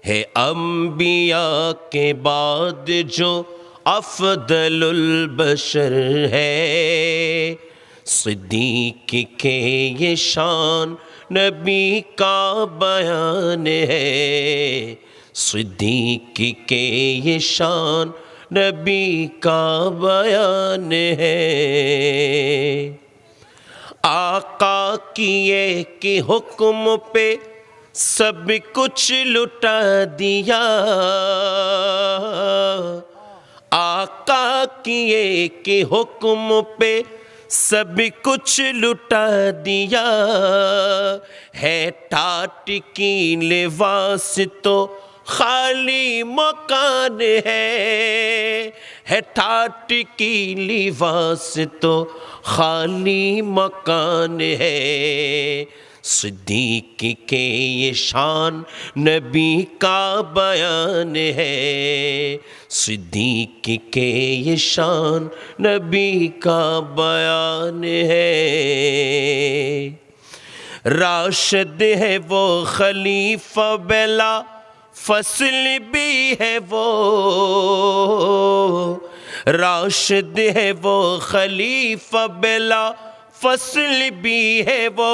ہے انبیاء کے بعد جو افضل البشر ہے، صدیق کے یہ شان نبی کا بیان ہے، صدیق کے یہ شان نبی کا بیان ہے۔ آقا کی ایک حکم پہ سب کچھ لٹا دیا، آقا کی ایک حکم پہ سب کچھ لٹا دیا، ہے ٹاٹ کی لباس تو خالی مکان ہے ٹاٹ کی لباس تو خالی مکان ہے، صدیق کے یہ شان نبی کا بیان ہے، صدیق کے یہ شان نبی کا بیان ہے۔ راشد ہے وہ خلیفہ بلا فصل بھی ہے وہ، راشد ہے وہ خلیفہ بلا فصل بھی ہے وہ،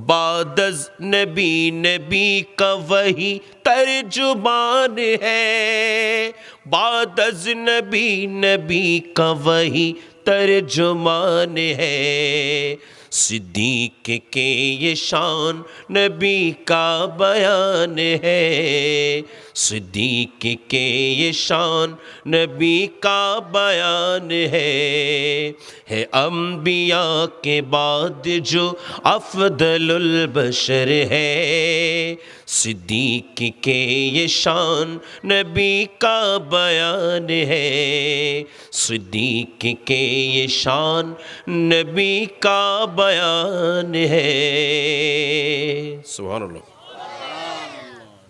بعد از نبی نبی کا وہی ترجمان ہے، بعد از نبی نبی کا وہی ترجمان ہے، صدیق کے یہ شان نبی کا بیان ہے، صدیق کے یہ شان نبی کا بیان ہے انبیاء کے بعد جو افضل البشر ہے، صدیق کے یہ شان نبی کا بیان ہے، صدیق کے یہ شان نبی کا بیان ہے۔ سبحان اللہ۔